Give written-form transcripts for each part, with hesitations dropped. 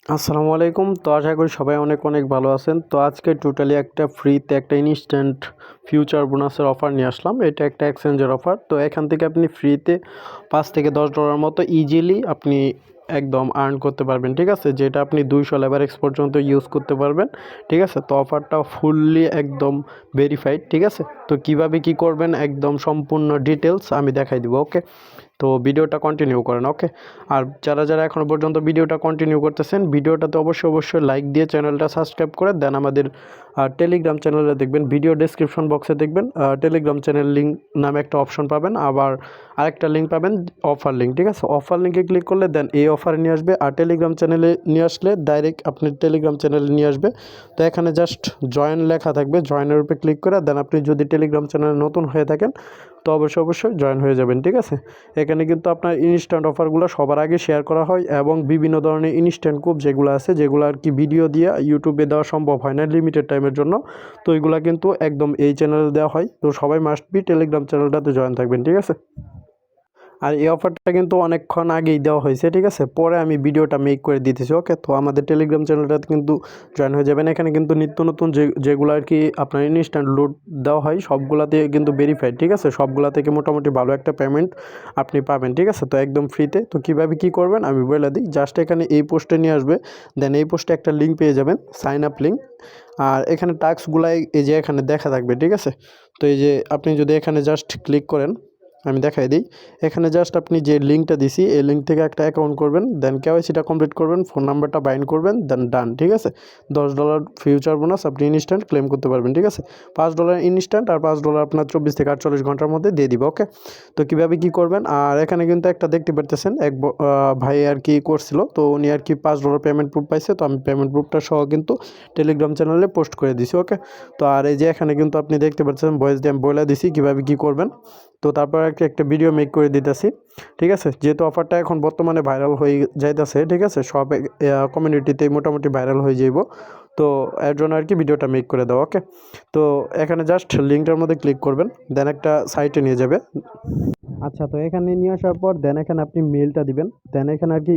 আসসালামু আলাইকুম। তো আশা করি সবাই অনেক অনেক ভালো আছেন। তো আজকে টোটালি একটা ফ্রিতে একটা ইনস্ট্যান্ট ফিউচার বোনাসের অফার নিয়ে আসলাম। এটা একটা এক্সচেঞ্জের অফার। তো এখান থেকে আপনি ফ্রিতে $5 থেকে $10 মতো ইজিলি আপনি একদম আর্ন করতে পারবেন, ঠিক আছে? যেটা আপনি 200 লেভারেক্স পর্যন্ত ইউজ করতে পারবেন, ঠিক আছে? তো অফারটা ফুললি একদম ভেরিফাইড, ঠিক আছে? তো কিভাবে কি করবেন একদম সম্পূর্ণ ডিটেলস আমি দেখাই দিব, ওকে? তো ভিডিওটা কন্টিনিউ করেন, ওকে? আর যারা যারা এখনও পর্যন্ত ভিডিওটা কন্টিনিউ করতেছেন, ভিডিওটাতে অবশ্যই লাইক দিয়ে চ্যানেলটা সাবস্ক্রাইব করে দেন। আমাদের টেলিগ্রাম চ্যানেলে দেখবেন, ভিডিও ডেসক্রিপশন বক্সে দেখবেন টেলিগ্রাম চ্যানেল লিঙ্ক নামে একটা অপশন পাবেন, আবার আরেকটা লিঙ্ক পাবেন অফার লিঙ্ক, ঠিক আছে? অফার লিঙ্কে ক্লিক করলে দেন এই অফারে নিয়ে আসবে, আর টেলিগ্রাম চ্যানেলে নিয়ে আসলে ডাইরেক্ট আপনি টেলিগ্রাম চ্যানেলে নিয়ে আসবে। তো এখানে জাস্ট জয়েন লেখা থাকবে, জয়েনের উপরে ক্লিক করে দেন আপনি যদি টেলিগ্রাম চ্যানেলে নতুন হয়ে থাকেন তো অবশ্যই জয়েন হয়ে যাবেন, ঠিক আছে? এখানে কিন্তু আপনার ইনস্ট্যান্ট অফারগুলো সবার আগে শেয়ার করা হয়, এবং বিভিন্ন ধরনের ইনস্ট্যান্ট কুপ যেগুলো আছে, যেগুলো আর কি ভিডিও দিয়ে ইউটিউবে দেওয়া সম্ভব হয় না লিমিটেড টাইমের জন্য, তো এগুলো কিন্তু একদম এই চ্যানেলে দেওয়া হয়। তো সবাই মাস্ট বি টেলিগ্রাম চ্যানেলটাতে জয়েন থাকবেন, ঠিক আছে? আর এই অফারটা কিন্তু অনেকক্ষণ আগেই দেওয়া হয়েছে, ঠিক আছে? পরে আমি ভিডিওটা মেক করে দিতেছি, ওকে? তো আমাদের টেলিগ্রাম চ্যানেলটাতে কিন্তু জয়েন হয়ে যাবেন। এখানে কিন্তু নিত্য নতুন যেগুলো আর কি আপনার ইনস্ট্যান্ট লোড দেওয়া হয় সবগুলাতে কিন্তু ভেরিফাইড, ঠিক আছে? সবগুলা থেকে মোটামুটি ভালো একটা পেমেন্ট আপনি পাবেন, ঠিক আছে? তো একদম ফ্রিতে। তো কীভাবে কী করবেন আমি বলে দিই। জাস্ট এখানে এই পোস্টে নিয়ে আসবে, দেন এই পোস্টে একটা লিঙ্ক পেয়ে যাবেন, সাইন আপ লিঙ্ক। আর এখানে টাস্কগুলাই এই যে এখানে দেখা থাকবে, ঠিক আছে? তো এই যে আপনি যদি এখানে জাস্ট ক্লিক করেন, আমি দেখাই দিই। এখানে জাস্ট আপনি যে লিঙ্কটা দিছি এই লিঙ্ক থেকে একটা অ্যাকাউন্ট করবেন, দেন কেওয়াইসিটা কমপ্লিট করবেন, ফোন নাম্বারটা বাইন্ড করবেন, দেন ডান, ঠিক আছে? $10 ফিউচার বোনাস আপনি ইনস্ট্যান্ট ক্লেম করতে পারবেন, ঠিক আছে? $5 ইনস্ট্যান্ট, আর $5 আপনার 24 থেকে 48 ঘন্টার মধ্যে দিয়ে দিবে, ওকে? তো কীভাবে কী করবেন, আর এখানে কিন্তু একটা দেখতে পারতেছেন ভাই আর কি করছিল, তো উনি আর কি $5 পেমেন্ট প্রুফ পাইছে, তো আমি পেমেন্ট প্রুফটা সহ কিন্তু টেলিগ্রাম চ্যানেলে পোস্ট করে দিছি, ওকে? তো আর এই যে এখানে কিন্তু আপনি দেখতে পাচ্ছেন ভয়েস দিয়ে আমি বলে দিছি কীভাবে কী করবেন। তো তারপর একটা ভিডিও মেক করে দিতেছি, ঠিক আছে? যেহেতু অফারটা এখন বর্তমানে ভাইরাল হয়ে যাইতেছে, ঠিক আছে? সব কমিউনিটিতেই মোটামুটি ভাইরাল হয়ে যাইব। তো এর জন্য আর কি ভিডিওটা মেক করে দাও, ওকে? তো এখানে জাস্ট লিঙ্কটার মধ্যে ক্লিক করবেন, দেন একটা সাইটে নিয়ে যাবে। আচ্ছা, তো এখানে নিয়ে আসার পর দেন এখানে আপনি মেলটা দিবেন, দেন এখানে আর কি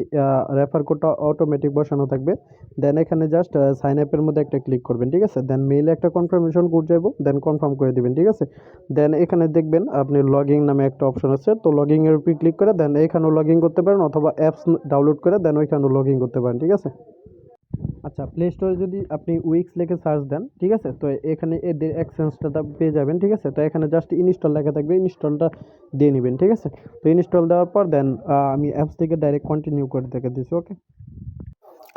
রেফার কোডটা অটোমেটিক বসানো থাকবে, দেন এখানে জাস্ট সাইন আপের মধ্যে একটা ক্লিক করবেন, ঠিক আছে? দেন মেইলে একটা কনফার্মেশন কোড যাবো, দেন কনফার্ম করে দিবেন, ঠিক আছে? দেন এখানে দেখবেন আপনি লগইন নামে একটা অপশন আছে, তো লগইনের উপরে ক্লিক করে দেন এখানেও লগ ইন করতে পারেন, অথবা অ্যাপস ডাউনলোড করে দেন ওইখানেও লগ ইন করতে পারেন, ঠিক আছে? আচ্ছা, প্লে স্টোরে যদি আপনি উইক্স লিখে সার্চ দেন, ঠিক আছে? তো এখানে এদের এক্সচেঞ্জটা পেয়ে যাবেন, ঠিক আছে? তো এখানে জাস্ট ইনস্টল লেখা থাকবে, ইনস্টলটা দিয়ে নেবেন, ঠিক আছে? তো ইনস্টল দেওয়ার পর দেন আমি অ্যাপস থেকে ডাইরেক্ট কন্টিনিউ করে দেখে দিচ্ছি, ওকে?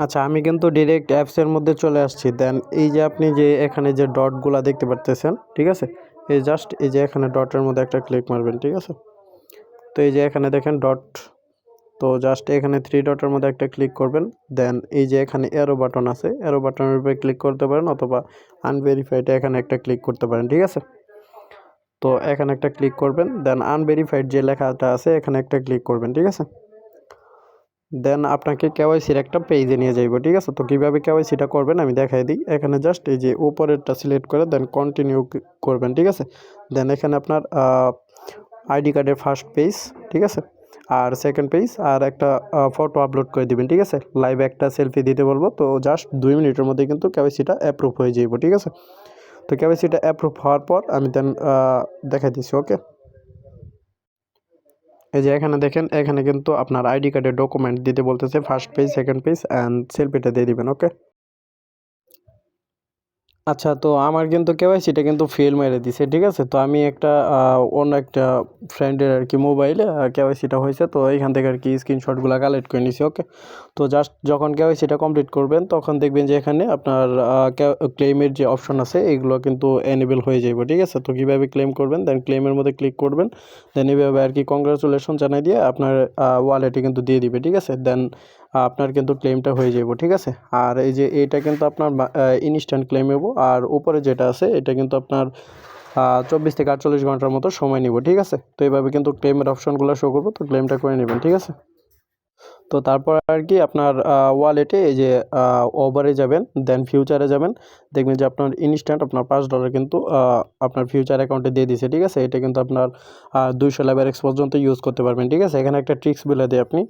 আচ্ছা, আমি কিন্তু ডিরেক্ট অ্যাপসের মধ্যে চলে আসছি। দেন এই যে আপনি যে এখানে যে ডটগুলা দেখতে পারতেছেন, ঠিক আছে? এই জাস্ট এই যে এখানে ডটের মধ্যে একটা ক্লিক মারবেন, ঠিক আছে? তো এই যে এখানে দেখেন ডট, তো জাস্ট এখানে 3 ডটের মধ্যে একটা ক্লিক করবেন, দেন এই যে এখানে অ্যারো বাটন আছে, অ্যারো বাটনের উপরে ক্লিক করতে পারেন, অথবা আনভেরিফাইড এখানে একটা ক্লিক করতে পারেন, ঠিক আছে? তো এখানে একটা ক্লিক করবেন, দেন আনভেরিফাইড যে লেখাটা আছে এখানে একটা ক্লিক করবেন, ঠিক আছে? দেন আপনাকে কেওয়াইসির একটা পেজে নিয়ে যাইব, ঠিক আছে? তো কীভাবে কেওয়াইসিটা করবেন আমি দেখাই দিই। এখানে জাস্ট এই যে উপরেরটা সিলেক্ট করে দেন কন্টিনিউ করবেন, ঠিক আছে? দেন এখানে আপনার আইডি কার্ডের ফার্স্ট পেজ, ঠিক আছে? আর সেকেন্ড পেজ, আর একটা ফটো আপলোড করে দিবেন, ঠিক আছে? লাইভ একটা সেলফি দিতে বলবো, তো জাস্ট 2 মিনিটের মধ্যে কিন্তু কেওয়াইসিটা অ্যাপ্রুভ হয়ে যাইব, ঠিক আছে? তো কেওয়াইসিটা অ্যাপ্রুভ হওয়ার পর আমি দেন দেখাই দিচ্ছি, ওকে? এই যে এখানে দেখেন, এখানে কিন্তু আপনার আইডি কার্ডের ডকুমেন্ট দিতে বলতেছে, first page, second page and সেলফিটা দিয়ে দিবেন, ওকে? আচ্ছা, তো আমার কিন্তু কেওয়াইসিটা কিন্তু ফেল মেরে দিছে, ঠিক আছে? তো আমি একটা অন্য একটা ফ্রেন্ডের আর কি মোবাইলে কেওয়াইসিটা হয়েছে, তো এইখান থেকে আর কি স্ক্রিনশটগুলো কালেক্ট করে নিছি, ওকে? তো জাস্ট যখন কেওয়াইসিটা কমপ্লিট করবেন তখন দেখবেন যে এখানে আপনার ক্লেমের যে অপশন আছে এগুলো কিন্তু এনেবল হয়ে যাবে, ঠিক আছে? তো কীভাবে ক্লেম করবেন, দেন ক্লেমের মধ্যে ক্লিক করবেন, দেন এইভাবে আর কি কংগ্রাচুলেশন জানাই দিয়ে আপনার ওয়ালেটে কিন্তু দিয়ে দিবে, ঠিক আছে? দেন আপনার কিন্তু ক্লেমটা হয়ে যাবে, ঠিক আছে? আর এই যে এটা কিন্তু আপনার ইনস্ট্যান্ট ক্লেম হবো, আর উপরে যেটা আছে এটা কিন্তু আপনার 24 থেকে 48 ঘন্টার মতো সময় নিব, ঠিক আছে? তো এইভাবে কিন্তু ক্লেমের অপশনগুলো শো করবো, তো ক্লেমটা করে নেবেন, ঠিক আছে? তো তারপর আর কি আপনার ওয়ালেটে এই যে ওভারে যাবেন, দেন ফিউচারে যাবেন, দেখবেন যে আপনার ইনস্ট্যান্ট আপনার $5 কিন্তু আপনার ফিউচার অ্যাকাউন্টে দিয়ে দিছে, ঠিক আছে। এটা কিন্তু আপনার 200 লেবারেক্স পর্যন্ত ইউজ করতে পারবেন, ঠিক আছে। এখানে একটা ট্রিক্স বলে দিই, আপনি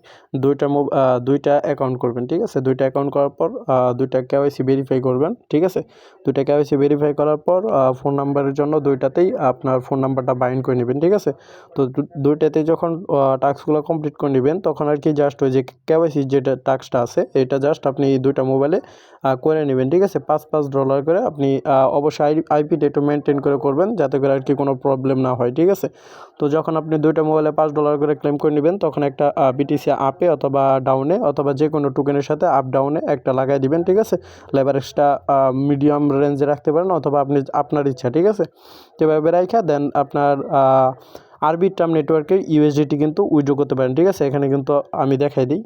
দুইটা অ্যাকাউন্ট করবেন, ঠিক আছে। দুইটা অ্যাকাউন্ট করার পর দুইটা কেওয়াইসি ভেরিফাই করবেন, ঠিক আছে। দুইটা কেওয়াইসি ভেরিফাই করার পর ফোন নাম্বারের জন্য দুইটাতেই আপনার ফোন নাম্বারটা বাইন্ড করে নেবেন, ঠিক আছে। তো দুইটাতে যখন টাস্কগুলো কমপ্লিট করে নেবেন তখন আর কি জাস্ট ওই যে কেওয়াইসি যেটা টাস্কটা আছে এটা জাস্ট আপনি দুইটা মোবাইলে করে নেবেন, ঠিক আছে। $5 করে আপনি অবশ্যই আইপি ডেটা মেনটেন করে করবেন, যাতে করে আর কি কোনো প্রবলেম না হয়, ঠিক আছে। তো যখন আপনি দুইটা মোবাইলে $5 করে ক্লেম করে নেবেন তখন একটা বিটিসি আপে অথবা ডাউনে অথবা যে কোনো টোকেনের সাথে আপ ডাউনে একটা লাগাই দিবেন, ঠিক আছে। লেভারেজটা মিডিয়াম রেঞ্জে রাখতে পারেন অথবা আপনি আপনার ইচ্ছা, ঠিক আছে। তো এভাবে রাখা দেন আপনার আরবিট্রাম নেটওয়ার্কের ইউএসডিটি কিন্তু উইথড্র করতে পারেন, ঠিক আছে। এখানে কিন্তু আমি দেখাই দিই।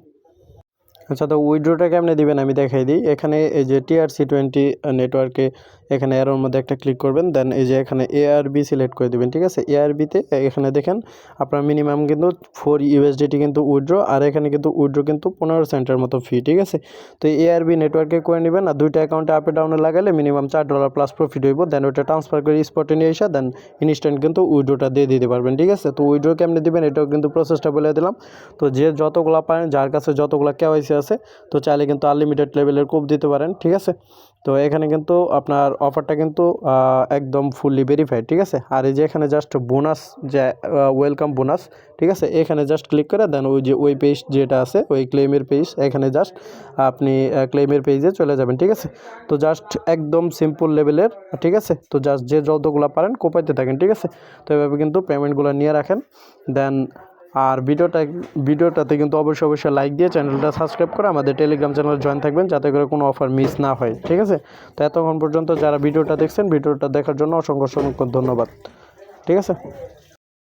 আচ্ছা, তো উইথড্রটা কেমনে দিবেন আমি দেখাই দিই। এখানে এই যে TRC20 নেটওয়ার্কে এখানে এরোর মধ্যে একটা ক্লিক করবেন, দেন এই যে এখানে ARB সিলেক্ট করে দিবেন, ঠিক আছে। ARBতে এখানে দেখেন আপনার মিনিমাম কিন্তু 4 USDT কিন্তু উইথড্র, আর এখানে কিন্তু উইথড্র কিন্তু 15 সেন্টের মতো ফি, ঠিক আছে। তো ARB নেটওয়ার্কে করে নেবেন, আর দুইটা অ্যাকাউন্টে আপে ডাউনে লাগালে মিনিমাম $4 প্লাস প্রফিট হইব, দেন ওইটা ট্রান্সফার করে স্পটে নিয়ে এসে দেন ইনস্ট্যান্ট কিন্তু উইথড্রটা দিয়ে দিতে পারবেন, ঠিক আছে। তো উইথড্র কেমনে দিবেন এটাও কিন্তু প্রসেসটা বলে দিলাম। তো যে যতগুলো পারেন, যার কাছে যতগুলো কেওয়াইসি আছে, তো চাইলে কিন্তু আনলিমিটেড লেভেলের কোপ দিতে পারেন, ঠিক আছে। তো এখানে কিন্তু আপনার অফারটা কিন্তু একদম ফুললি ভেরিফাইড, ঠিক আছে। আর এই যে এখানে জাস্ট বোনাস, যে ওয়েলকাম বোনাস, ঠিক আছে, এখানে জাস্ট ক্লিক করে দেন ওই যে ওই পেজ যেটা আছে ওই ক্লেমের পেজ, এখানে জাস্ট আপনি ক্লেমের পেজে চলে যাবেন, ঠিক আছে। তো জাস্ট একদম সিম্পল লেভেলের, ঠিক আছে। তো জাস্ট যে যতগুলো পারেন কোপাইতে থাকেন, ঠিক আছে। তো এভাবে কিন্তু পেমেন্টগুলো নিয়ে রাখেন। দেন আর ভিডিওটাতে কিন্তু অবশ্যই লাইক দিয়ে চ্যানেলটা সাবস্ক্রাইব করে আমাদের টেলিগ্রাম চ্যানেলে জয়েন থাকবেন, যাতে করে কোনো অফার মিস না হয়, ঠিক আছে। তো এতক্ষণ পর্যন্ত যারা ভিডিওটা দেখছেন, ভিডিওটা দেখার জন্য অসংখ্য ধন্যবাদ, ঠিক আছে।